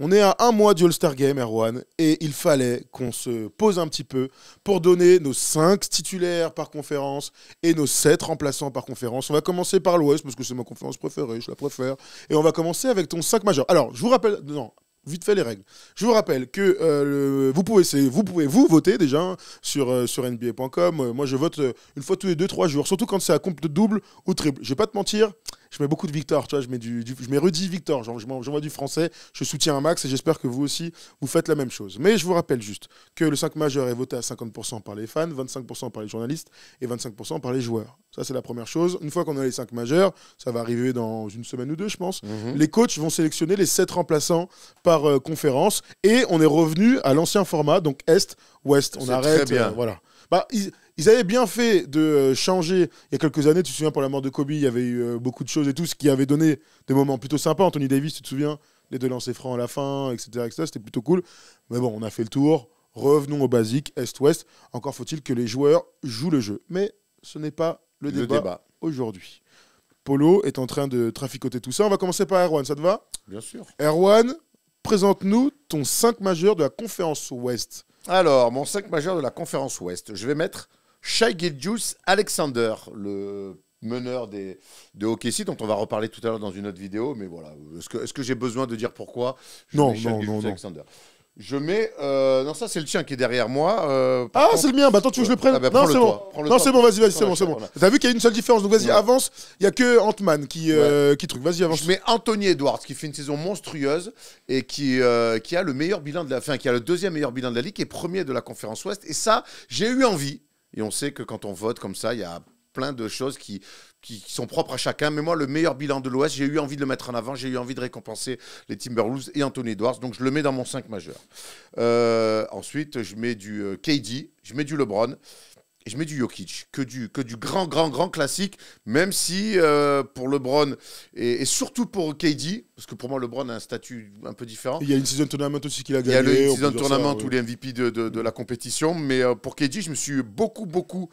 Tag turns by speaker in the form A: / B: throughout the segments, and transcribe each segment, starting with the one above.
A: On est à un mois du All-Star Game, Erwan, et il fallait qu'on se pose un petit peu pour donner nos 5 titulaires par conférence et nos 7 remplaçants par conférence. On va commencer par l'Ouest, parce que c'est ma conférence préférée, je la préfère. Et on va commencer avec ton 5 majeur. Alors, je vous rappelle... Non, vite fait les règles. Je vous rappelle que vous pouvez vous voter déjà hein, sur NBA.com. Moi, je vote une fois tous les 2-3 jours, surtout quand c'est à compte de double ou triple. Je vais pas te mentir, je mets beaucoup de Victor, tu vois, je mets Rudy Victor, j'envoie du français, je soutiens un max et j'espère que vous aussi, vous faites la même chose. Mais je vous rappelle juste que le 5 majeur est voté à 50% par les fans, 25% par les journalistes et 25% par les joueurs. Ça, c'est la première chose. Une fois qu'on a les 5 majeurs, ça va arriver dans une semaine ou deux, je pense, les coachs vont sélectionner les 7 remplaçants par conférence et on est revenu à l'ancien format, donc Est-Ouest. On arrête,
B: très bien.
A: voilà. Bah, ils avaient bien fait de changer il y a quelques années. Tu te souviens, pour la mort de Kobe, il y avait eu beaucoup de choses et tout, ce qui avait donné des moments plutôt sympas. Anthony Davis, tu te souviens, les 2 lancers francs à la fin, etc. C'était plutôt cool. Mais bon, on a fait le tour. Revenons au basique, Est-Ouest. Encore faut-il que les joueurs jouent le jeu. Mais ce n'est pas le débat aujourd'hui. Polo est en train de traficoter tout ça. On va commencer par Erwan, ça te va?
B: Bien sûr.
A: Erwan, présente-nous ton 5 majeur de la conférence Ouest.
B: Alors, mon 5 majeur de la conférence Ouest, je vais mettre Shai Gilgeous-Alexander, le meneur de OKC, dont on va reparler tout à l'heure dans une autre vidéo. Mais voilà, est-ce que j'ai besoin de dire pourquoi je mets Shai Gilgeous-Alexander. Je mets... non, ça, c'est le tien qui est derrière moi.
A: C'est le mien. Bah, attends, tu veux que je le prenne?
B: Ah bah,
A: non, c'est bon. Non, c'est bon, vas-y, c'est bon.
B: Voilà.
A: T'as vu qu'il y a une seule différence. Donc, vas-y, avance. Il n'y a que Ant-Man qui truc. Vas-y, avance.
B: Je mets Anthony Edwards, qui fait une saison monstrueuse et qui a le meilleur bilan de la... Enfin, qui a le 2e meilleur bilan de la Ligue, qui est premier de la conférence Ouest. Et ça, j'ai eu envie. Et on sait que quand on vote comme ça, il y a plein de choses qui sont propres à chacun. Mais moi, le meilleur bilan de l'Ouest, j'ai eu envie de le mettre en avant. J'ai eu envie de récompenser les Timberwolves et Anthony Edwards. Donc, je le mets dans mon 5 majeur. Ensuite, je mets du KD, je mets du LeBron. Et je mets du Jokic, que du grand classique, même si pour LeBron et surtout pour KD, parce que pour moi LeBron a un statut un peu différent.
A: Il y a une season tournament aussi qu'il a gagné.
B: Il y a le season tournament, tous les MVP de la compétition, mais pour KD, je me suis beaucoup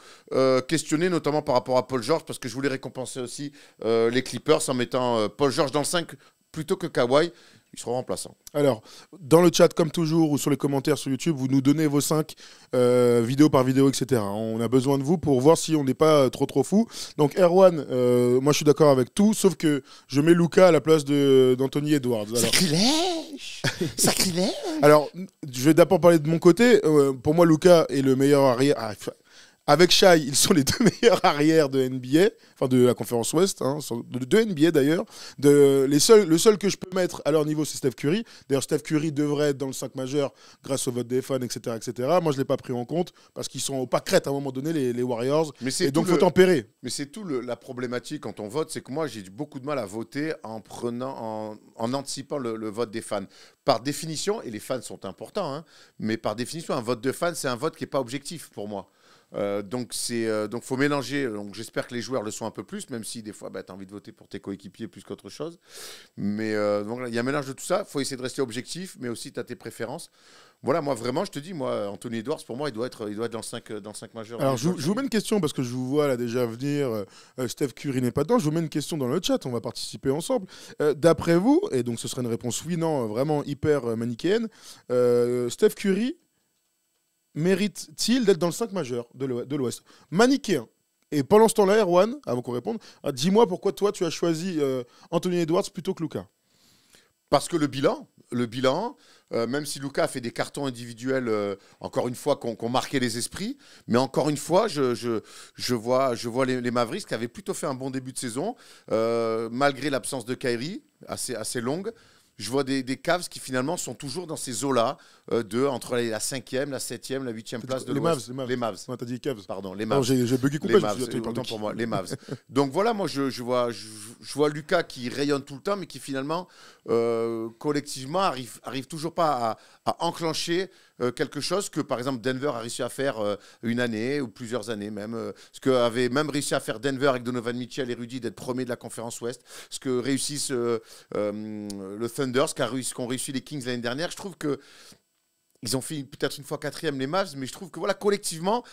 B: questionné, notamment par rapport à Paul George, parce que je voulais récompenser aussi les Clippers en mettant Paul George dans le 5 plutôt que Kawhi. Ils seront remplaçants.
A: Alors, dans le chat, comme toujours, ou sur les commentaires sur YouTube, vous nous donnez vos 5 vidéo par vidéo, etc. On a besoin de vous pour voir si on n'est pas trop fou. Donc, Erwan, moi, je suis d'accord avec tout, sauf que je mets Luka à la place d'Anthony Edwards. Alors...
B: Sacrilège. Sacrilège.
A: Alors, je vais d'abord parler de mon côté. Pour moi, Luka est le meilleur arrière... Avec Shai, ils sont les 2 meilleurs arrières de NBA, enfin de la conférence Ouest, hein, de NBA d'ailleurs. Le seul que je peux mettre à leur niveau, c'est Steph Curry. D'ailleurs, Steph Curry devrait être dans le 5 majeur grâce au vote des fans, etc. Moi, je ne l'ai pas pris en compte parce qu'ils sont au pâquerette à un moment donné, les Warriors. Et donc, il faut tempérer.
B: Mais c'est tout la problématique quand on vote, c'est que moi, j'ai beaucoup de mal à voter en anticipant le vote des fans. Par définition, et les fans sont importants, hein, mais par définition, un vote de fans, c'est un vote qui n'est pas objectif pour moi. Donc faut mélanger. Donc j'espère que les joueurs le sont un peu plus, même si des fois tu as envie de voter pour tes coéquipiers plus qu'autre chose. Mais donc il y a un mélange de tout ça. Il faut essayer de rester objectif, mais aussi tu as tes préférences. Voilà, moi vraiment, je te dis, moi Anthony Edwards, pour moi, il doit être dans le 5 majeur.
A: Alors je vous mets une question parce que je vous vois là déjà venir. Steph Curry n'est pas dedans. Je vous mets une question dans le chat. On va participer ensemble. D'après vous, et donc ce serait une réponse oui, non, vraiment hyper manichéenne. Steph Curry mérite-t-il d'être dans le 5 majeur de l'Ouest? Manichéen. Et pendant ce temps-là, Erwan, avant qu'on réponde, dis-moi pourquoi toi tu as choisi Anthony Edwards plutôt que Luka.
B: Parce que le bilan, même si Luka a fait des cartons individuels, encore une fois, qui ont marqué les esprits, mais encore une fois, je vois les Mavericks qui avaient plutôt fait un bon début de saison, malgré l'absence de Kyrie, assez longue. Je vois des Cavs qui finalement sont toujours dans ces eaux-là, entre la 5e, la 7e, la 8e place de l'Ouest.
A: Les Mavs. Non, t'as dit Cavs.
B: Pardon, les Mavs.
A: J'ai bugué complètement.
B: Autant pour moi, les Mavs. Donc voilà, moi je vois Luka qui rayonne tout le temps, mais qui finalement, collectivement, arrive toujours pas à enclencher quelque chose que, par exemple, Denver a réussi à faire une année ou plusieurs années même. Ce qu'avait même réussi à faire Denver avec Donovan Mitchell et Rudy, d'être premier de la conférence Ouest. Ce que réussissent le Thunder, ce qu'ont réussi les Kings l'année dernière. Je trouve que ils ont fait peut-être une fois 4e les Mavs, mais je trouve que voilà, collectivement,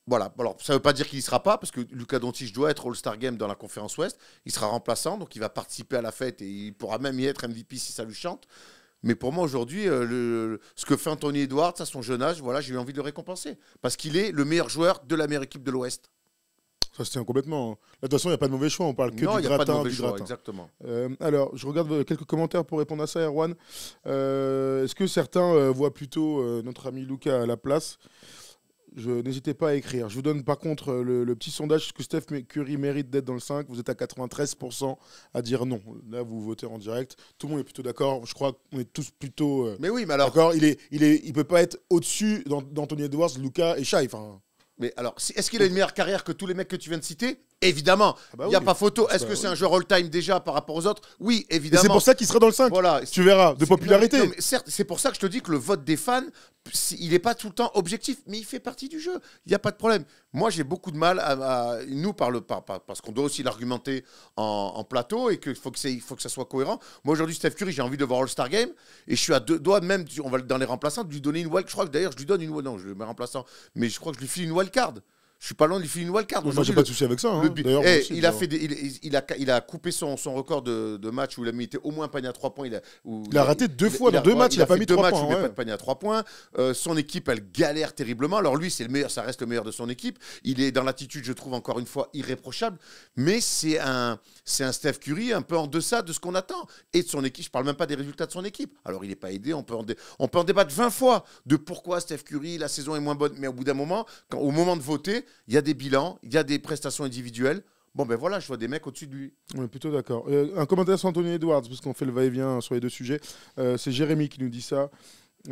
B: voilà. Alors, ça ne veut pas dire qu'il n'y sera pas, parce que Luka Doncic doit être All-Star Game dans la conférence Ouest. Il sera remplaçant, donc il va participer à la fête et il pourra même y être MVP si ça lui chante. Mais pour moi, aujourd'hui, ce que fait Anthony Edwards à son jeune âge, voilà, j'ai eu envie de le récompenser. Parce qu'il est le meilleur joueur de la meilleure équipe de l'Ouest.
A: Ça se tient complètement. Là, de toute façon, il n'y a pas de mauvais choix. On parle que
B: Non,
A: du
B: il n'y a pas de
A: gratin.
B: mauvais
A: Du
B: choix,
A: gratin.
B: exactement.
A: Alors, je regarde quelques commentaires pour répondre à ça, Erwan. Est-ce que certains voient plutôt notre ami Lucas à la place? N'hésitez pas à écrire. Je vous donne par contre le petit sondage. Est-ce que Steph Curry mérite d'être dans le 5? Vous êtes à 93% à dire non. Là, vous votez en direct. Tout le monde est plutôt d'accord. Je crois qu'on est tous plutôt
B: Mais oui, mais alors.
A: d'accord. Il peut pas être au-dessus d'Anthony Edwards, Lucas et Shai. Enfin,
B: Mais alors, est-ce qu'il a une meilleure carrière que tous les mecs que tu viens de citer? Évidemment.
A: Ah bah
B: Il n'y a
A: oui.
B: pas photo. Est-ce
A: Bah
B: que c'est
A: oui.
B: un joueur all-time déjà par rapport aux autres? Oui,
A: et
B: évidemment.
A: c'est pour ça qu'il sera dans le 5.
B: Voilà.
A: Tu verras, de popularité.
B: Non, mais certes, c'est pour ça que je te dis que le vote des fans, il n'est pas tout le temps objectif, mais il fait partie du jeu. Il n'y a pas de problème. Moi, j'ai beaucoup de mal nous, parce qu'on doit aussi l'argumenter en plateau et qu'il faut que ça soit cohérent. Moi, aujourd'hui, Steph Curry, j'ai envie de voir All-Star Game et je suis à deux doigts, même, on va dans les remplaçants, de lui donner une wild. Je crois que d'ailleurs, je lui donne une wild. Non, je le mets remplaçant, mais je crois que je lui file une wild card. Je suis pas loin de lui filer une wildcard.
A: Moi, j'ai pas de souci avec ça. Hein. D'ailleurs, moi aussi,
B: il a coupé son record de match où il a mis au moins un panier à 3 points.
A: Il a raté 2 fois dans 2 matchs. Il a pas mis 3 points.
B: Il a pas de panier à 3 points. Son équipe, elle galère terriblement. Alors lui, c'est le meilleur. Ça reste le meilleur de son équipe. Il est dans l'attitude, je trouve encore une fois irréprochable. Mais c'est un Steph Curry un peu en deçà de ce qu'on attend et de son équipe. Je parle même pas des résultats de son équipe. Alors il n'est pas aidé. On peut en débattre 20 fois de pourquoi Steph Curry, la saison est moins bonne. Mais au bout d'un moment, au moment de voter, il y a des bilans. Il y a des prestations individuelles. Bon, ben voilà, je vois des mecs au-dessus de lui.
A: On est plutôt d'accord. Un commentaire sur Anthony Edwards, parce qu'on fait le va-et-vient sur les deux sujets. C'est Jérémy qui nous dit ça.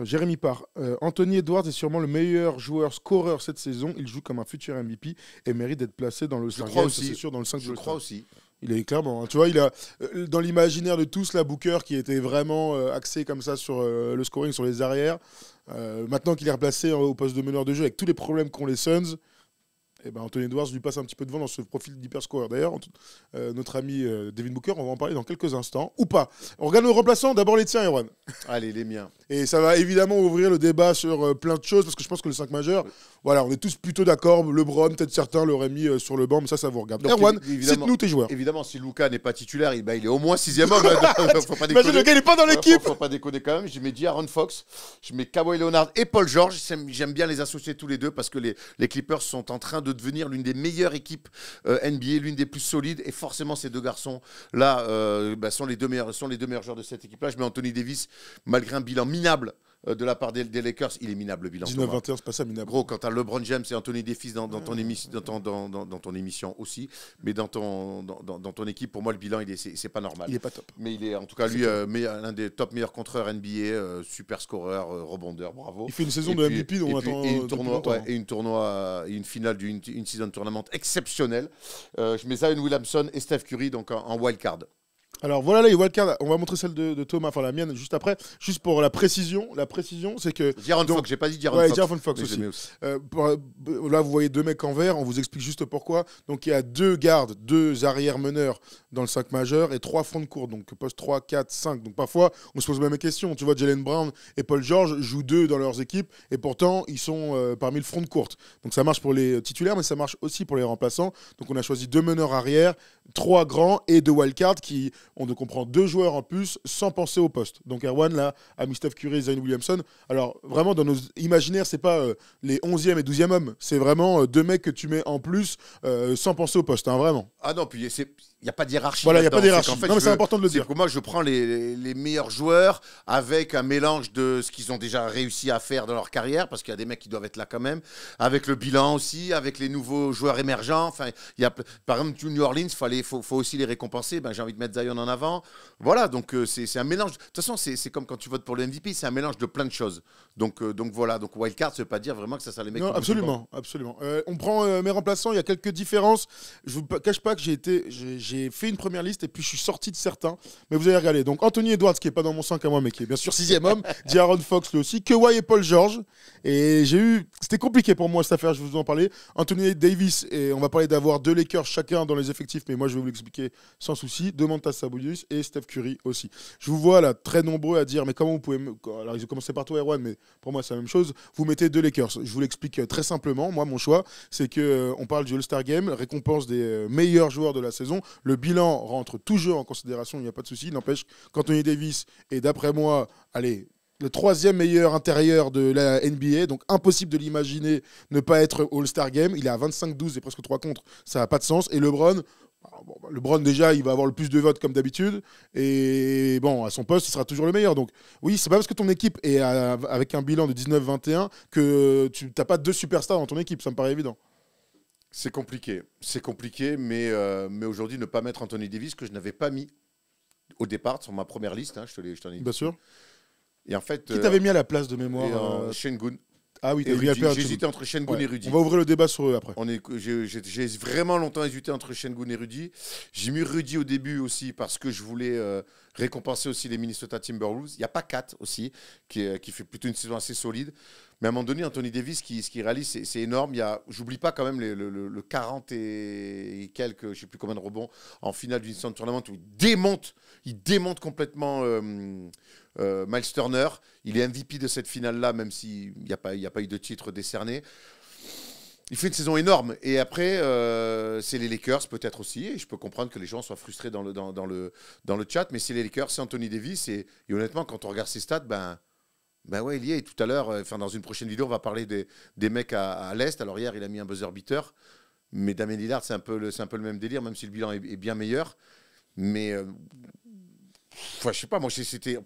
A: Jérémy part. Anthony Edwards est sûrement le meilleur joueur scoreur cette saison. Il joue comme un futur MVP et mérite d'être placé dans le 5.
B: Je crois aussi.
A: C'est sûr, dans le 5.
B: Je crois aussi.
A: Il est clairement, hein. Tu vois, il a dans l'imaginaire de tous, la Booker qui était vraiment axé comme ça sur le scoring, sur les arrières. Maintenant qu'il est replacé au poste de meneur de jeu avec tous les problèmes qu'ont les Suns, eh ben Anthony Edwards lui passe un petit peu devant dans ce profil d'hyperscoreur. D'ailleurs, notre ami Devin Booker, on va en parler dans quelques instants, ou pas. On regarde nos remplaçants, d'abord les tiens, Erwan.
B: Allez, les miens.
A: Et ça va évidemment ouvrir le débat sur plein de choses, parce que je pense que le 5 majeur, voilà, on est tous plutôt d'accord. LeBron, peut-être certains l'auraient mis sur le banc, mais ça vous regarde. Donc, Erwan, cite-nous tes joueurs.
B: Évidemment, si Luka n'est pas titulaire, il est au moins 6e homme. Faut pas
A: Imagine, le gars, il n'est pas dans l'équipe.
B: Faut pas déconner quand même. Je mets Aaron Fox, je mets Kawhi Leonard et Paul George. J'aime bien les associer tous les deux parce que les Clippers sont en train de devenir l'une des meilleures équipes NBA, l'une des plus solides. Et forcément, ces deux garçons-là sont les deux meilleurs joueurs de cette équipe-là. Je mets Anthony Davis, malgré un bilan minable de la part des Lakers. Il est minable le bilan.
A: 19-21, c'est pas ça minable.
B: Gros, quand tu as LeBron James et Anthony Davis dans ton émission aussi, mais dans ton équipe, pour moi, le bilan, c'est pas normal.
A: Il est pas top.
B: Mais il est en tout cas, lui, l'un des top meilleurs contreurs NBA, super scoreur, rebondeur, bravo.
A: Il fait une saison de MVP dont on attend.
B: Une finale d'une season tournament exceptionnelle. Je mets Zion Williamson et Steph Curry donc en wildcard.
A: Alors voilà les wildcards, on va montrer celle de Thomas, enfin la mienne juste après. Juste pour la précision, c'est que...
B: Aaron Fox, j'ai pas dit Aaron Fox.
A: Aaron Fox aussi. Là vous voyez deux mecs en vert, on vous explique juste pourquoi. Donc il y a 2 gardes, 2 arrières meneurs dans le 5 majeur et 3 fronts de cour, donc poste 3, 4, 5. Donc parfois on se pose même la question, tu vois Jaylen Brown et Paul George jouent 2 dans leurs équipes et pourtant ils sont parmi le front de courte. Donc ça marche pour les titulaires mais ça marche aussi pour les remplaçants. Donc on a choisi 2 meneurs arrière, 3 grands et 2 wildcards qui... On comprend 2 joueurs en plus sans penser au poste. Donc Erwan là a mis Steph Curry et Zion Williamson. Alors vraiment dans nos imaginaires c'est pas les 11e et 12e hommes, c'est vraiment 2 mecs que tu mets en plus sans penser au poste, hein, vraiment.
B: Ah non, puis il n'y a pas de hiérarchie.
A: Voilà, il n'y a pas de hiérarchie.
B: En fait,
A: non mais c'est important de le dire.
B: Pour moi je prends les meilleurs joueurs avec un mélange de ce qu'ils ont déjà réussi à faire dans leur carrière, parce qu'il y a des mecs qui doivent être là quand même, avec le bilan aussi, avec les nouveaux joueurs émergents. Enfin, par exemple New Orleans, faut aussi les récompenser. J'ai envie de mettre Zion en avant. Voilà, donc c'est un mélange. De toute façon, c'est comme quand tu votes pour le MVP, c'est un mélange de plein de choses. Donc voilà, donc wildcard, ça veut pas dire vraiment que ça sert les mecs.
A: Non, absolument. On prend mes remplaçants, il y a quelques différences. Je vous cache pas que j'ai fait une première liste et puis je suis sorti de certains. Mais vous allez regarder. Donc Anthony Edwards, qui est pas dans mon 5 à moi, mais qui est bien sûr 6e homme. Aaron Fox, lui aussi. Kawhi et Paul George. Et c'était compliqué pour moi cette affaire, je vais vous en parler. Anthony Davis, et on va parler d'avoir 2 Lakers chacun dans les effectifs, mais moi je vais vous l'expliquer sans souci. Domantas Sabonis et Steph Curry aussi. Je vous vois là très nombreux à dire mais comment vous pouvez... Alors ils ont commencé par toi Erwan, mais pour moi c'est la même chose. Vous mettez deux Lakers. Je vous l'explique très simplement. Moi mon choix c'est que on parle du All-Star Game, récompense des meilleurs joueurs de la saison. Le bilan rentre toujours en considération, il n'y a pas de souci. N'empêche qu'Anthony Davis est d'après moi, allez, le troisième meilleur intérieur de la NBA, donc impossible de l'imaginer ne pas être All-Star Game. Il est à 25-12 et presque 3 contre, ça n'a pas de sens. Et LeBron, bon, LeBron déjà, il va avoir le plus de votes comme d'habitude. Et bon, à son poste, il sera toujours le meilleur. Donc oui, c'est pas parce que ton équipe est avec un bilan de 19-21 que tu n'as pas deux superstars dans ton équipe, ça me paraît évident.
B: C'est compliqué, mais aujourd'hui, ne pas mettre Anthony Davis, que je n'avais pas mis au départ sur ma première liste, hein, je t'en ai dit.
A: Bien sûr.
B: Et en fait,
A: qui t'avais mis à la place de mémoire
B: Sengun.
A: Ah oui,
B: j'hésitais entre Sengun et Rudy.
A: On va ouvrir le débat sur eux après.
B: J'ai vraiment longtemps hésité entre Sengun et Rudy. J'ai mis Rudy au début aussi parce que je voulais récompenser aussi les Minnesota Timberwolves. Il n'y a pas Kat aussi, qui fait plutôt une saison assez solide. Mais à un moment donné, Anthony Davis, ce qu'il réalise, c'est énorme. J'oublie pas quand même le 40 et quelques, je ne sais plus combien de rebonds, en finale du Instant Tournament où il démonte complètement Miles Turner. Il est MVP de cette finale-là, même s'il n'y a pas eu de titre décerné. Il fait une saison énorme. Et après, c'est les Lakers peut-être aussi. Et je peux comprendre que les gens soient frustrés dans le chat. Mais c'est les Lakers, c'est Anthony Davis. Et honnêtement, quand on regarde ses stats, ben ouais, il y est. Et tout à l'heure, dans une prochaine vidéo, on va parler des mecs à l'Est. Alors hier, il a mis un buzzer beater. Mais Damian Lillard, c'est un peu le même délire, même si le bilan est bien meilleur. Mais... je sais pas,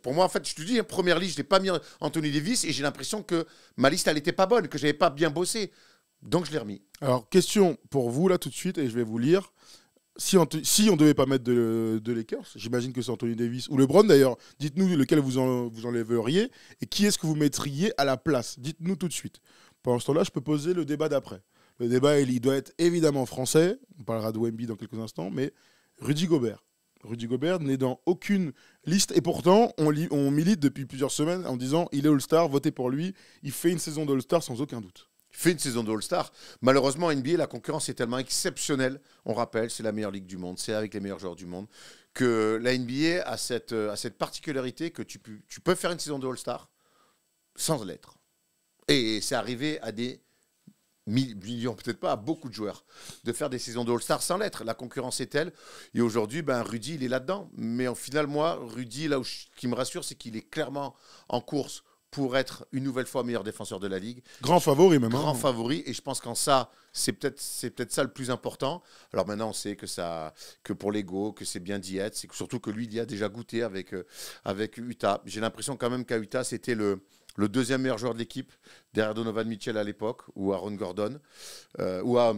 B: pour moi, en fait, je te dis, première liste, je n'ai pas mis Anthony Davis et j'ai l'impression que ma liste, elle n'était pas bonne, que je n'avais pas bien bossé. Donc, je l'ai remis.
A: Alors, question pour vous, là, tout de suite, et je vais vous lire. Si on ne devait pas mettre de Lakers, j'imagine que c'est Anthony Davis ou LeBron d'ailleurs. Dites-nous lequel vous enlèveriez et qui est-ce que vous mettriez à la place. Dites-nous tout de suite. Pendant ce temps-là, je peux poser le débat d'après. Le débat, il doit être évidemment français. On parlera de Wemby dans quelques instants, mais Rudy Gobert. Rudy Gobert n'est dans aucune liste et pourtant on milite depuis plusieurs semaines en disant il est All-Star, votez pour lui. Il fait une saison d'All-Star sans aucun doute.
B: Fait une saison de All-Star. Malheureusement, en NBA, la concurrence est tellement exceptionnelle. On rappelle, c'est la meilleure ligue du monde, c'est avec les meilleurs joueurs du monde, que la NBA a cette particularité que tu peux faire une saison de All-Star sans l'être. Et c'est arrivé à des millions, peut-être pas, à beaucoup de joueurs, de faire des saisons de All-Star sans l'être. La concurrence est telle. Et aujourd'hui, Rudy, il est là-dedans. Mais au final, moi, Rudy, qui me rassure, c'est qu'il est clairement en course pour être une nouvelle fois meilleur défenseur de la Ligue.
A: Grand favori même.
B: Grand favori. Et je pense qu'en ça, c'est peut-être ça le plus important. Alors maintenant, on sait que pour l'ego, que c'est bien d'y être. C'est surtout que lui, il y a déjà goûté avec Utah. J'ai l'impression quand même qu'à Utah, c'était le deuxième meilleur joueur de l'équipe, derrière Donovan Mitchell à l'époque, ou Aaron Gordon, ou à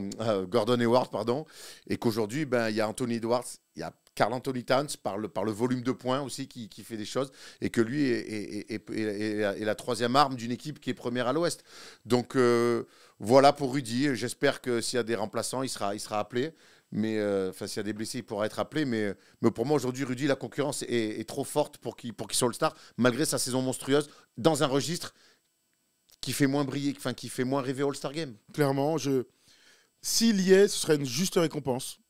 B: Gordon Hayward, pardon. Et qu'aujourd'hui, il y a Anthony Edwards, il y a Karl Anthony Towns par le volume de points aussi qui fait des choses, et que lui est la troisième arme d'une équipe qui est première à l'Ouest. Donc voilà pour Rudy. J'espère que s'il y a des remplaçants, il sera appelé. Mais s'il y a des blessés, il pourra être appelé. Mais pour moi, aujourd'hui, Rudy, la concurrence est trop forte pour qu'il soit All-Star, malgré sa saison monstrueuse, dans un registre qui fait moins briller, qui fait moins rêver All-Star Game.
A: Clairement, s'il y est, ce serait une juste récompense.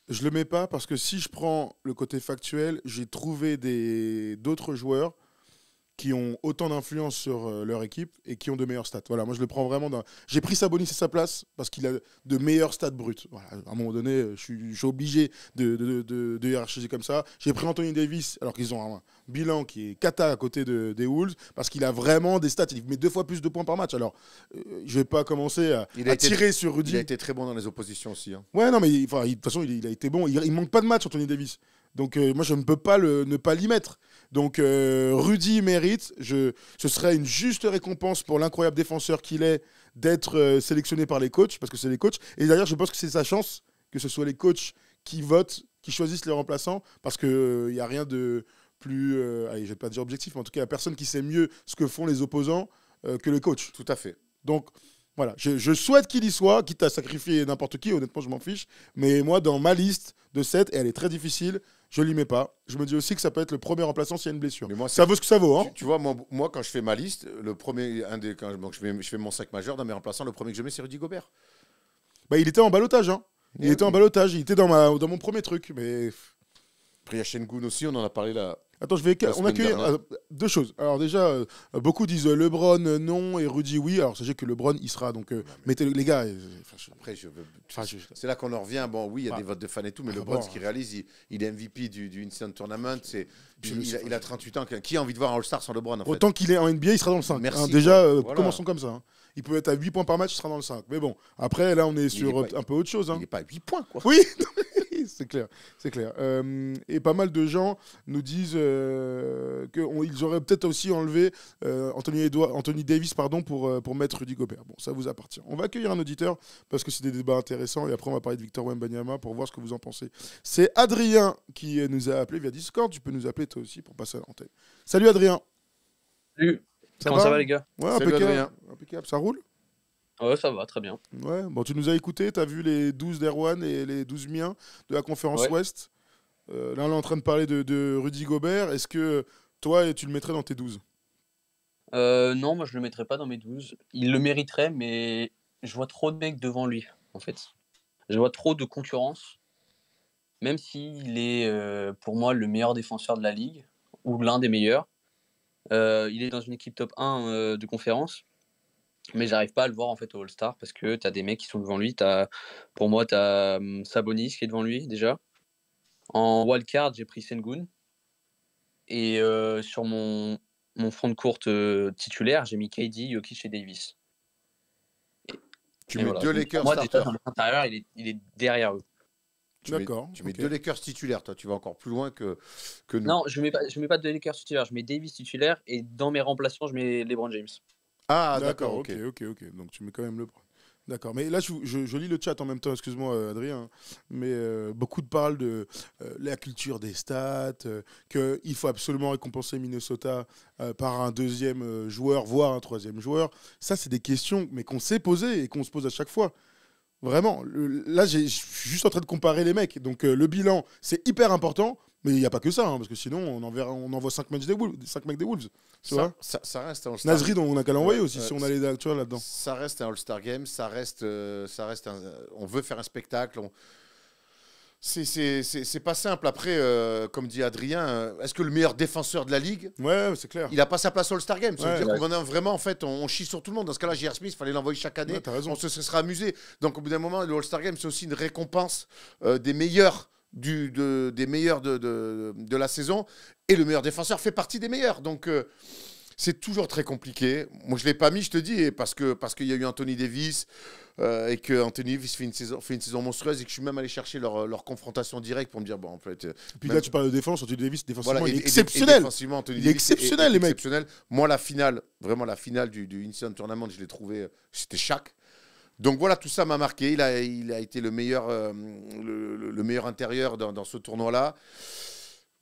A: Je le mets pas parce que si je prends le côté factuel, j'ai trouvé d'autres joueurs qui ont autant d'influence sur leur équipe et qui ont de meilleurs stats. Voilà, moi je le prends vraiment dans... J'ai pris Sabonis à sa place parce qu'il a de meilleurs stats bruts. Voilà, à un moment donné, je suis obligé de hiérarchiser comme ça. J'ai pris Anthony Davis alors qu'ils ont un bilan qui est cata à côté des Wolves parce qu'il a vraiment des stats. Il met 2 fois plus de points par match. Alors, je vais pas commencer à tirer sur Rudy.
B: Il a été très bon dans les oppositions aussi. Hein.
A: Ouais, non, mais de toute façon, il a été bon. Il manque pas de match, Anthony Davis. Donc moi, je ne peux pas ne pas l'y mettre. Donc Rudy mérite. Ce serait une juste récompense pour l'incroyable défenseur qu'il est d'être sélectionné par les coachs, parce que c'est les coachs. Et d'ailleurs, je pense que c'est sa chance que ce soit les coachs qui votent, qui choisissent les remplaçants, parce qu'il n'y a rien de plus... allez, je ne vais pas dire objectif, mais en tout cas, il n'y a personne qui sait mieux ce que font les opposants que le coach.
B: Tout à fait.
A: Donc... Voilà, je souhaite qu'il y soit, quitte à sacrifier n'importe qui, honnêtement je m'en fiche, mais moi dans ma liste de 7, et elle est très difficile, je ne l'y mets pas. Je me dis aussi que ça peut être le premier remplaçant s'il y a une blessure. Mais moi, ça vaut ce que ça vaut. Hein.
B: Tu vois, moi quand je fais ma liste, le premier, donc je fais mon 5 majeur dans mes remplaçants, le premier que je mets c'est Rudy Gobert.
A: Il était en ballottage, hein. Il était en ballottage, il était dans mon premier truc, mais
B: Après, il y a Şengün aussi, on en a parlé là.
A: Attends,
B: La
A: on
B: semaine
A: accueille
B: dernière.
A: deux choses. Alors déjà, beaucoup disent LeBron non et Rudy oui. Alors sachez que LeBron il sera donc
B: Ouais, mais
A: mettez les gars. Enfin,
B: après, je veux.
A: enfin, je-
B: C'est là qu'on en revient. Bon, oui, il y a
A: bah,
B: des votes de fans et tout, mais
A: ah
B: LeBron,
A: bon,
B: ce qu'il réalise, il est MVP du Instant Tournament.
A: puis le-
B: Il a 38 ans. Qui a envie de voir un All-Star sans LeBron, en fait?
A: autant qu'il est en NBA, il sera dans le 5.
B: Merci,
A: déjà,
B: quoi. Voilà.
A: commençons comme ça. Il peut être à 8 points par match, il sera dans le 5. Mais bon, après là on est
B: Mais
A: sur un peu autre chose.
B: Il n'est pas à 8 points, quoi.
A: Oui, c'est clair, c'est clair. Et pas mal de gens nous disent qu'ils auraient peut-être aussi enlevé Anthony Davis pour mettre Rudy Gobert. Bon, ça vous appartient. On va accueillir un auditeur parce que c'est des débats intéressants et après on va parler de Victor Wembanyama pour voir ce que vous en pensez. C'est Adrien qui nous a appelé via Discord. Tu peux nous appeler toi aussi pour passer à l'antenne. Salut Adrien.
C: Salut.
A: Ça
C: Comment
A: va
C: ça va les gars?
A: Ouais,
B: Salut,
A: impeccable.
B: Adrien.
A: Impeccable. Ça roule?
C: Ouais, ça va, très bien.
A: Ouais. Bon, tu nous as écouté, tu as vu les 12 d'Erwan et les 12 miens de la conférence
C: Ouais.
A: Ouest. Là, on est en train de parler de Rudy Gobert. Est-ce que toi, tu le mettrais dans tes 12?
C: Non, moi je le mettrais pas dans mes 12. Il le mériterait, mais je vois trop de mecs devant lui, en fait. Je vois trop de concurrence, même s'il est pour moi le meilleur défenseur de la ligue, ou l'un des meilleurs. Il est dans une équipe top 1 de conférence, mais j'arrive pas à le voir en fait au All-Star parce que t'as des mecs qui sont devant lui. Pour moi, t'as Sabonis qui est devant lui déjà. En wildcard, j'ai pris Sengun. Et sur mon front de courte titulaire, j'ai mis KD, Jokic et Davis.
B: Tu
C: Et
B: mets
C: voilà.
B: deux
C: Donc,
B: Lakers
C: pour moi, déjà,
B: starters.
C: dans l'intérieur, il est derrière eux.
A: D'accord.
B: Tu mets
A: ok.
B: deux Lakers titulaires, toi. Tu vas encore plus loin que nous.
C: Non, je mets pas de Lakers titulaire, je mets Davis titulaire et dans mes remplaçants, je mets LeBron James.
B: Ah,
A: D'accord,
B: d'accord,
A: ok,
B: ok.
A: ok. Donc tu mets quand même le. D'accord, mais là je lis le chat en même temps, excuse-moi Adrien, mais beaucoup de parlent de la culture des stats, qu'il faut absolument récompenser Minnesota par un deuxième joueur, voire un troisième joueur. Ça, c'est des questions mais qu'on s'est posées et qu'on se pose à chaque fois. Vraiment, là, je suis juste en train de comparer les mecs. Donc, le bilan, c'est hyper important, mais il n'y a pas que ça, hein, parce que sinon, on envoie 5 mecs des Wolves. 5 mecs des Wolves, tu vois.
B: Ça reste un All-Star.
A: Nasrid, on n'a qu'à l'envoyer
B: Ouais,
A: aussi, si on a les acteurs là-dedans.
B: Ça reste un All-Star Game, on veut faire un spectacle. C'est pas simple. Après, comme dit Adrien, est-ce que le meilleur défenseur de la ligue,
A: Ouais, c'est clair.
B: il n'a pas sa place au All-Star Game? Ça veut
A: Ouais.
B: dire qu'on a vraiment, en fait, on chie sur tout le monde. Dans ce cas-là, J.R. Smith, il fallait l'envoyer chaque année.
A: Ouais, t'as raison.
B: On se serait amusé. Donc, au bout d'un moment, le All-Star Game, c'est aussi une récompense des meilleurs. Des meilleurs de la saison, et le meilleur défenseur fait partie des meilleurs. Donc, c'est toujours très compliqué. Moi, je ne l'ai pas mis, je te dis, parce qu'il y a eu Anthony Davis et que Anthony Davis fait une saison monstrueuse et que je suis même allé chercher leur confrontation directe pour me dire, bon, en fait.
A: Et puis
B: même-
A: là, tu parles de défense, Anthony Davis, défensivement,
B: voilà,
A: il est
B: et
A: exceptionnel.
B: défensivement, Anthony
A: Il est
B: Davis
A: exceptionnel, les mecs.
B: exceptionnel. Moi, la finale, vraiment la finale du Instant Tournament, je l'ai trouvé, c'était Shaq. Donc voilà, tout ça m'a marqué. Il a été le meilleur, le meilleur intérieur dans ce tournoi-là.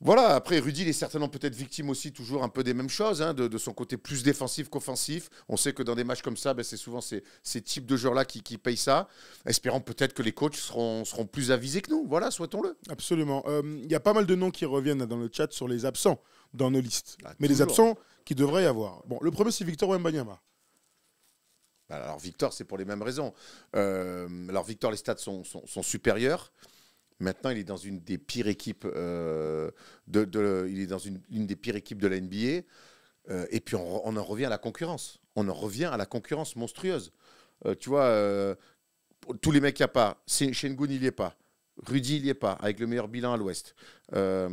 B: Voilà, après Rudy, il est certainement peut-être victime aussi toujours un peu des mêmes choses, hein, de son côté plus défensif qu'offensif. On sait que dans des matchs comme ça, ben, c'est souvent ces types de joueurs-là qui payent ça. Espérons peut-être que les coachs seront plus avisés que nous. Voilà, souhaitons-le.
A: Absolument. Il y a pas mal de noms qui reviennent là, dans le chat sur les absents dans nos listes.
B: Ah,
A: Mais les
B: toujours.
A: absents qui devraient y avoir. Bon, le premier, c'est Victor Wembanyama.
B: Alors Victor, c'est pour les mêmes raisons. Alors Victor, les stats sont supérieurs. Maintenant, il est dans une des pires équipes il est dans une des pires équipes de la NBA. Et puis on en revient à la concurrence. On en revient à la concurrence monstrueuse. Tu vois, tous les mecs qu'il n'y a pas. Şengün, il n'y est pas. Rudy, il n'y est pas, avec le meilleur bilan à l'Ouest. Moi,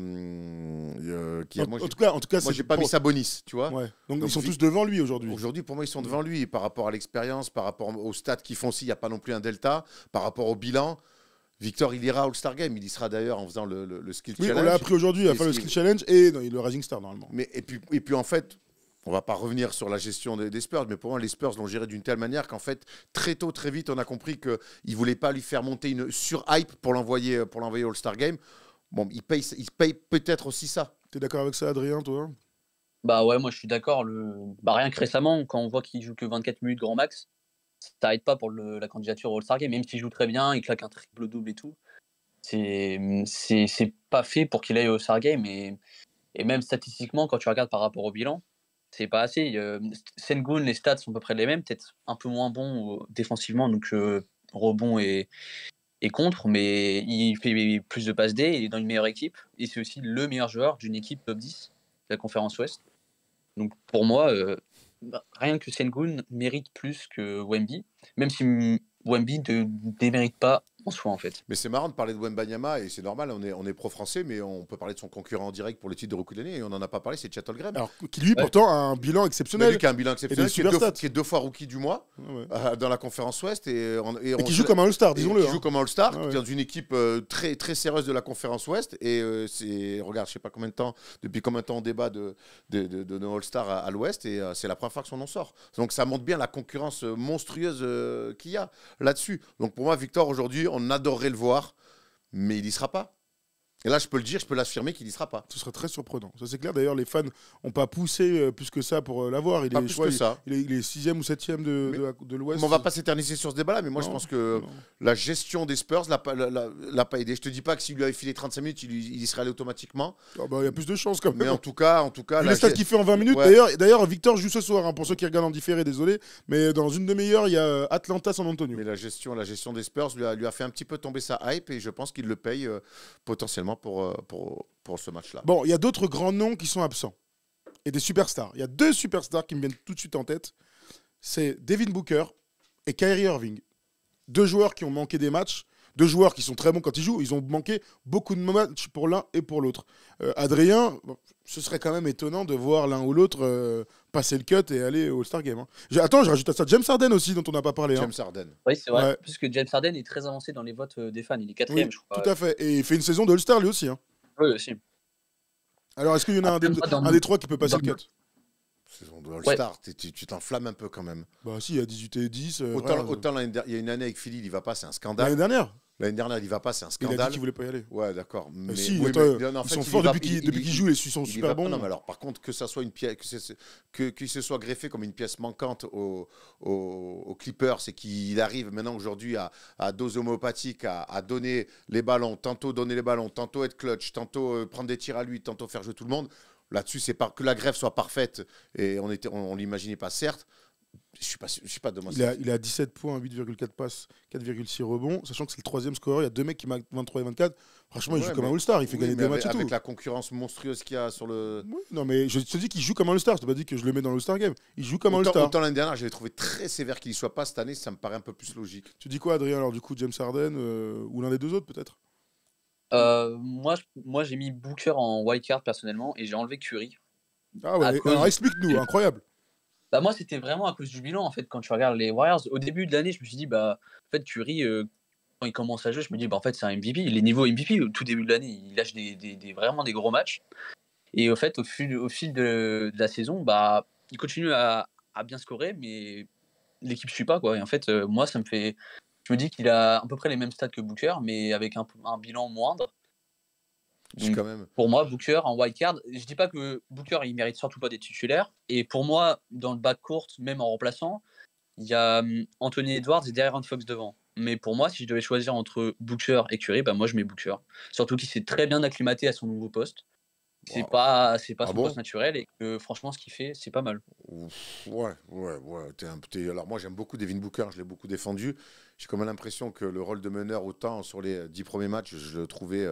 A: En tout cas,
B: moi,
A: c'est
B: j'ai pas
A: pour-
B: mis Sabonis, tu vois.
A: Ouais. Donc,
B: Donc,
A: ils sont tous devant lui aujourd'hui.
B: Aujourd'hui, pour moi, ils sont devant lui par rapport à l'expérience, par rapport aux stats qu'ils font aussi. Il n'y a pas non plus un delta. Par rapport au bilan, Victor, il ira au All-Star Game. Il y sera d'ailleurs en faisant le skill
A: Oui,
B: challenge.
A: on l'a appris aujourd'hui à
B: Et
A: faire le
B: ce
A: skill
B: qui-
A: challenge et le Rising Star normalement.
B: Mais, et puis en fait, on va pas revenir sur la gestion des Spurs, mais pour moi, les Spurs l'ont géré d'une telle manière qu'en fait, très tôt, très vite, on a compris qu'ils ne voulaient pas lui faire monter une sur-hype pour l'envoyer au All-Star Game. Bon, il paye peut-être aussi ça.
A: T'es d'accord avec ça, Adrien, toi?
C: Bah ouais, moi je suis d'accord. Rien que récemment, quand on voit qu'il joue que 24 minutes grand max, ça t'arrête pas pour la candidature au All-Star Game, même s'il joue très bien, il claque un triple-double et tout. C'est pas fait pour qu'il aille au All-Star Game. Et même statistiquement, quand tu regardes par rapport au bilan, c'est pas assez. Sengun, les stats sont à peu près les mêmes, peut-être un peu moins bon défensivement, donc rebond est contre, mais il fait plus de passes D, il est dans une meilleure équipe, et c'est aussi le meilleur joueur d'une équipe top 10 de la conférence Ouest. Donc pour moi, rien que Sengun mérite plus que Wemby, même si Wemby ne démérite pas en soi en fait.
B: Mais c'est marrant de parler de Wembanyama, et c'est normal, on est pro-français, mais on peut parler de son concurrent en direct pour le titre de rookie de l'année, et on n'en a pas parlé, c'est Chet Holmgren.
A: Alors, qui lui, pourtant, a un bilan
B: Mais
A: exceptionnel.
B: lui qui a un bilan exceptionnel,
A: super
B: qui est 2 fois rookie du mois dans la conférence Ouest. Et
A: qui joue comme un All-Star, disons-le.
B: Qui joue comme un All-Star,
A: Ah ouais.
B: dans une équipe très, très sérieuse de la conférence Ouest. Et regarde, je sais pas combien de temps, depuis combien de temps on débat de nos All-Stars à l'Ouest, et c'est la première fois que son nom sort. Donc ça montre bien la concurrence monstrueuse qu'il y a là-dessus. Donc pour moi, Victor, aujourd'hui, on adorerait le voir, mais il n'y sera pas. Et là, je peux le dire, je peux l'affirmer qu'il n'y sera pas.
A: Ce serait très surprenant. Ça, c'est clair. D'ailleurs, les fans n'ont pas poussé plus que ça pour l'avoir.
B: Pas plus que ça.
A: Il est 6e ou 7e de l'Ouest.
B: On va pas s'éterniser sur ce débat-là, mais moi, je pense que la gestion des Spurs l'a pas aidé. Je te dis pas que s'il lui avait filé 35 minutes, il y serait allé automatiquement.
A: Il y a plus de chances quand même.
B: Mais en tout cas,
A: les stats qu'il fait en 20 minutes.
B: Ouais.
A: D'ailleurs, Victor joue ce soir. Hein, pour ceux qui regardent en différé, désolé. Mais dans une demi-heure, il y a Atlanta-San Antonio.
B: Mais la gestion des Spurs lui a fait un petit peu tomber sa hype, et je pense qu'il le paye potentiellement pour ce match-là.
A: Bon, il y a d'autres grands noms qui sont absents. Et des superstars. Il y a 2 superstars qui me viennent tout de suite en tête. C'est Devin Booker et Kyrie Irving. 2 joueurs qui ont manqué des matchs. 2 joueurs qui sont très bons quand ils jouent. Ils ont manqué beaucoup de matchs pour l'un et pour l'autre. Adrien, ce serait quand même étonnant de voir l'un ou l'autre passer le cut et aller au All-Star Game. Hein. Attends, je rajoute à ça James Harden aussi, dont on n'a pas parlé.
B: James Harden.
C: Oui, c'est vrai.
A: Ouais.
C: Parce que James Harden est très avancé dans les votes des fans. Il est 4e,
A: Oui,
C: je crois.
A: tout à fait. Et il fait une saison de All-Star lui aussi. Hein.
C: Oui, aussi.
A: Alors, est-ce qu'il y en a un des 3 qui peut passer le cut?
B: Saison de All-Star, tu t'enflammes un peu quand même.
A: Bah si, il y a 18 et 10.
B: Autant il y a une année avec Philly, il y va pas, c'est un scandale.
A: L'année dernière,
B: il y va pas, c'est un
A: il a
B: scandale.
A: dit qu'il voulait pas y aller.
B: Ouais, d'accord. Mais
A: Si,
B: oui,
A: attends,
B: mais en
A: ils
B: fait,
A: sont
B: il
A: forts
B: y va-
A: depuis
B: il-
A: qu'ils jouent, ils sont
B: il y
A: super
B: va pas.
A: bons.
B: Non, mais alors, par contre, que ça soit une pièce, qu'il se soit greffé comme une pièce manquante aux Clippers, et qu'il arrive maintenant aujourd'hui à dose homéopathique, à donner les ballons, tantôt être clutch, tantôt prendre des tirs à lui, tantôt faire jouer tout le monde. Là-dessus, c'est pas que la greffe soit parfaite, et on l'imaginait pas, certes. Je suis pas de moi.
A: Il a 17 points, 8,4 passes, 4,6 rebonds, sachant que c'est le 3e scoreur. Il y a 2 mecs qui marquent 23 et 24. Franchement, il joue comme un All-Star. Il fait gagner des matchs et tout.
B: Avec la concurrence monstrueuse qu'il y a sur le.
A: Oui, non, mais je te dis qu'il joue comme un All-Star. Je t'ai pas dit que je le mets dans l'All-Star Game. Il joue comme un All-Star.
B: Autant l'année dernière, j'avais trouvé très sévère qu'il y soit pas. Cette année, ça me paraît un peu plus logique.
A: Tu dis quoi, Adrien? Alors, du coup, James Harden ou l'un des 2 autres, peut-être?
C: Moi, j'ai mis Booker en wildcard personnellement et j'ai enlevé Curry.
A: Ah ouais, alors explique-nous, incroyable.
C: Bah moi, c'était vraiment à cause du bilan, en fait, quand tu regardes les Warriors. Au début de l'année, je me suis dit, bah, en fait, Curry, quand il commence à jouer, je me dis, bah, en fait, c'est un MVP. Il est niveau MVP au tout début de l'année. Il lâche vraiment des gros matchs. Et au fait, au fil de la saison, bah, il continue à bien scorer, mais l'équipe ne suit pas, quoi. Et en fait, moi, ça me fait. Je me dis qu'il a à peu près les mêmes stats que Booker, mais avec un bilan moindre. Donc,
B: quand même.
C: pour moi, Booker en wildcard, je dis pas que Booker il mérite surtout pas d'être titulaire. Et pour moi, dans le backcourt, même en remplaçant, il y a Anthony Edwards et De'Aaron Fox devant. Mais pour moi, si je devais choisir entre Booker et Curry, bah moi je mets Booker. Surtout qu'il s'est très bien acclimaté à son nouveau poste. C'est pas son poste naturel et que franchement, ce qu'il fait, c'est pas mal.
B: Ouais. Alors moi, j'aime beaucoup Devin Booker, je l'ai beaucoup défendu. J'ai quand même l'impression que le rôle de meneur, autant sur les 10 premiers matchs, je le trouvais.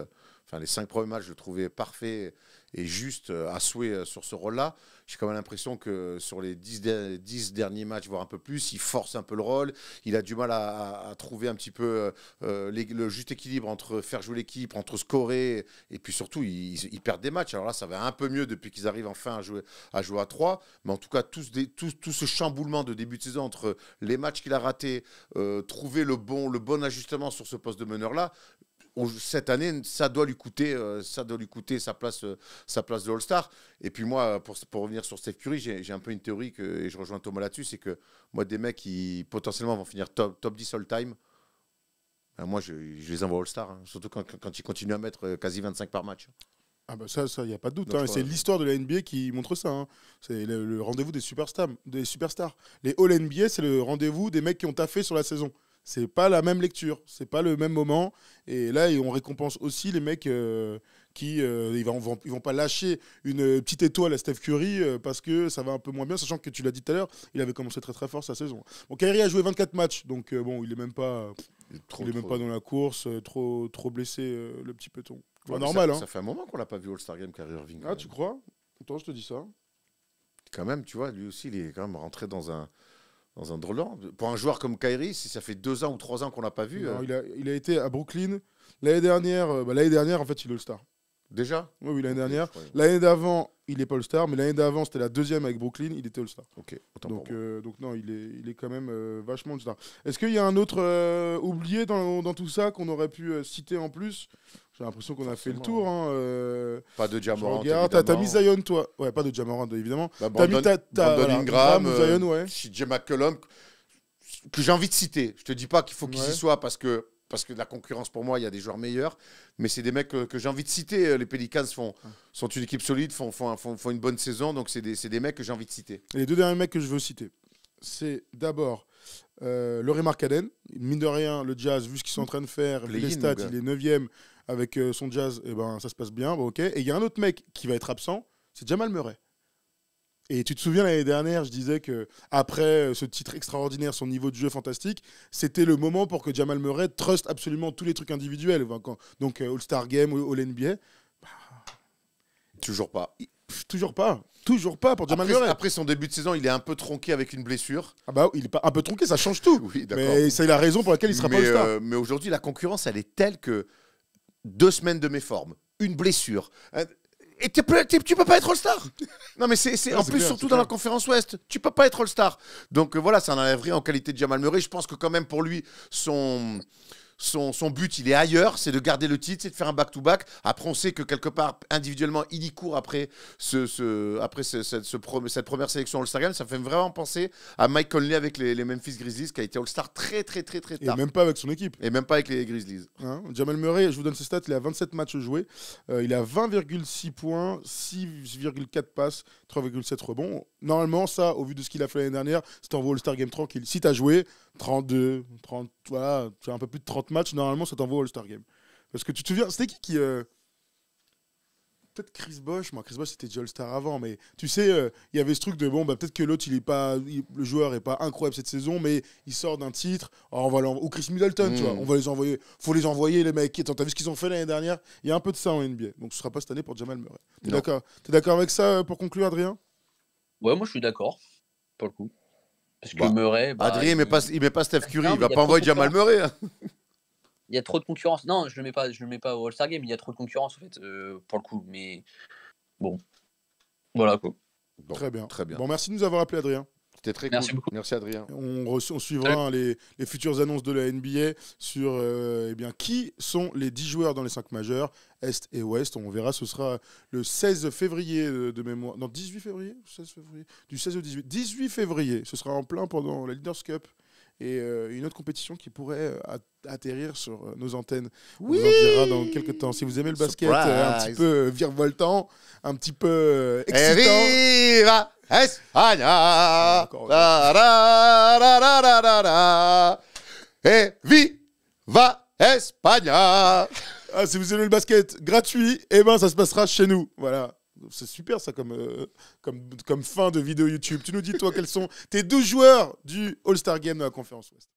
B: Enfin, les 5 premiers matchs, je le trouvais parfait et juste à souhait sur ce rôle-là. J'ai quand même l'impression que sur les 10 derniers matchs, voire un peu plus, il force un peu le rôle. Il a du mal à trouver un petit peu le juste équilibre entre faire jouer l'équipe, entre scorer. Et puis surtout, il perd des matchs. Alors là, ça va un peu mieux depuis qu'ils arrivent enfin à jouer à 3. Mais en tout cas, tout ce chamboulement de début de saison entre les matchs qu'il a ratés, trouver le bon ajustement sur ce poste de meneur-là, cette année, ça doit lui coûter sa place de All-Star. Et puis moi, pour revenir sur Steph Curry, j'ai un peu une théorie et je rejoins Thomas là-dessus, c'est que moi, des mecs qui potentiellement vont finir top 10 all-time, moi, je les envoie All-Star, hein, surtout quand ils continuent à mettre quasi 25 par match.
A: Ah bah ça, il n'y a pas de doute. Hein. C'est l'histoire de la NBA qui montre ça. Hein. C'est le rendez-vous des superstars. Les All-NBA, c'est le rendez-vous des mecs qui ont taffé sur la saison. C'est pas la même lecture, c'est pas le même moment. Et là, on récompense aussi les mecs qui ils vont pas lâcher une petite étoile à Steph Curry parce que ça va un peu moins bien, sachant que tu l'as dit tout à l'heure, il avait commencé très très fort sa saison. Bon, Kyrie a joué 24 matchs, donc bon, il est même pas, même pas dans la course, trop blessé le petit peton.
B: Ouais,
A: normal,
B: ça fait un moment qu'on l'a pas vu All-Star Game, Kyrie Irving.
A: Ah, tu crois? Attends, je te dis ça.
B: Quand même, tu vois, lui aussi, il est quand même rentré dans un drôle. Pour un joueur comme Kyrie, si ça fait 2 ans ou 3 ans qu'on l'a pas vu.
A: Non, il a été à Brooklyn l'année dernière. L'année dernière, en fait, il est All-Star.
B: Déjà?
A: Oui, l'année
B: Okay,
A: dernière. L'année d'avant, il est pas All-Star, mais l'année d'avant, c'était la deuxième avec Brooklyn, il était All-Star.
B: Ok, autant
A: Donc,
B: pour moi.
A: donc non, il est quand même vachement All-Star. Est-ce qu'il y a un autre oublié dans tout ça qu'on aurait pu citer en plus? J'ai l'impression qu'on a fait le tour. Hein,
B: pas de Ja Morant.
A: Regarde, t'as mis Zion, toi. Ouais, pas de Ja Morant, évidemment.
B: Bah,
A: t'as mis
B: Brandon Ingram,
A: Zion, ouais.
B: CJ McCollum, que j'ai envie de citer. Je te dis pas qu'il faut qu'ils y soient parce que de la concurrence, pour moi, il y a des joueurs meilleurs. Mais c'est des mecs que j'ai envie de citer. Les Pelicans sont une équipe solide, font une bonne saison. Donc, c'est des mecs que j'ai envie de citer.
A: Et les deux derniers mecs que je veux citer, c'est d'abord Lauri Markkanen. Mine de rien, le Jazz, vu ce qu'ils sont en train de faire, vu les stats, il est 9e avec son Jazz. Et ben, ça se passe bien. Bon, ok. Et il y a un autre mec qui va être absent, c'est Jamal Murray. Et tu te souviens, l'année dernière, je disais que après ce titre extraordinaire, son niveau de jeu fantastique, c'était le moment pour que Jamal Murray truste absolument tous les trucs individuels. Donc All-Star Game, All-NBA.
B: Toujours pas.
A: Toujours pas pour Jamal Murray.
B: Après son début de saison, il est un peu tronqué avec une blessure.
A: Ah bah, il est pas un peu tronqué, ça change tout.
B: Oui, d'accord.
A: Mais c'est la raison pour laquelle il sera pas All-Star.
B: Mais aujourd'hui, la concurrence, elle est telle que 2 semaines de méforme, une blessure. Et tu peux pas être All-Star. Non, mais c'est en plus, clair, surtout dans la conférence Ouest, tu peux pas être All-Star. Donc voilà, ça enlèverait en qualité de Jamal Murray. Je pense que quand même pour lui, son but, il est ailleurs, c'est de garder le titre, c'est de faire un back-to-back. Après, on sait que quelque part, individuellement, il y court après cette première sélection All-Star Game. Ça fait vraiment penser à Mike Conley avec les Memphis Grizzlies, qui a été All-Star très tard.
A: Et même pas avec son équipe.
B: Et même pas avec les Grizzlies.
A: Hein, Jamal Murray, je vous donne ses stats, il a 27 matchs joués. Il a 20,6 points, 6,4 passes, 3,7 rebonds. Normalement, ça, au vu de ce qu'il a fait l'année dernière, c'est t'envoie All-Star Game tranquille. Si tu as joué 32, 30, voilà, tu as un peu plus de 30 matchs, normalement, ça t'envoie All-Star Game. Parce que tu te souviens, c'était qui peut-être Chris Bosh. Moi, Chris Bosh, c'était déjà All-Star avant, mais tu sais, il y avait ce truc de bon, bah, peut-être que l'autre, le joueur est pas incroyable cette saison, mais il sort d'un titre. Alors, ou Chris Middleton, tu vois, on va les envoyer. Faut les envoyer, les mecs. Attends, t'as vu ce qu'ils ont fait l'année dernière? Il y a un peu de ça en NBA. Donc, ce sera pas cette année pour Jamal Murray. T'es d'accord avec ça pour conclure, Adrien?
C: Ouais, moi, je suis d'accord, pour le coup. Parce que Murray.
B: Adrien, il met pas Steph Curry, il va pas envoyer Jamal Murray. Hein.
C: Il y a trop de concurrence. Non, je le mets pas au All-Star Game. Il y a trop de concurrence en fait, pour le coup. Mais bon, voilà quoi.
B: Bon,
A: très bien.
B: Très bien.
A: Bon, merci de nous avoir appelé, Adrien.
B: C'était très
C: Merci
B: cool.
C: beaucoup.
B: Merci Adrien.
A: On suivra les futures annonces de la NBA sur qui sont les 10 joueurs dans les 5 majeurs, Est et Ouest. On verra, ce sera le 16 février de mémoire. Non, 18 février, 16 février. Du 16 au 18. 18 février, ce sera en plein pendant la Leaders Cup. Et une autre compétition qui pourrait atterrir sur nos antennes.
B: Oui.
A: On vous en dira dans quelques temps. Si vous aimez le basket un petit peu virevoltant, un petit peu excitant.
B: Et viva España! Et viva España!
A: Ah, si vous aimez le basket gratuit, ça se passera chez nous. Voilà. C'est super ça comme fin de vidéo YouTube. Tu nous dis toi quels sont tes 12 joueurs du All-Star Game de la conférence Ouest.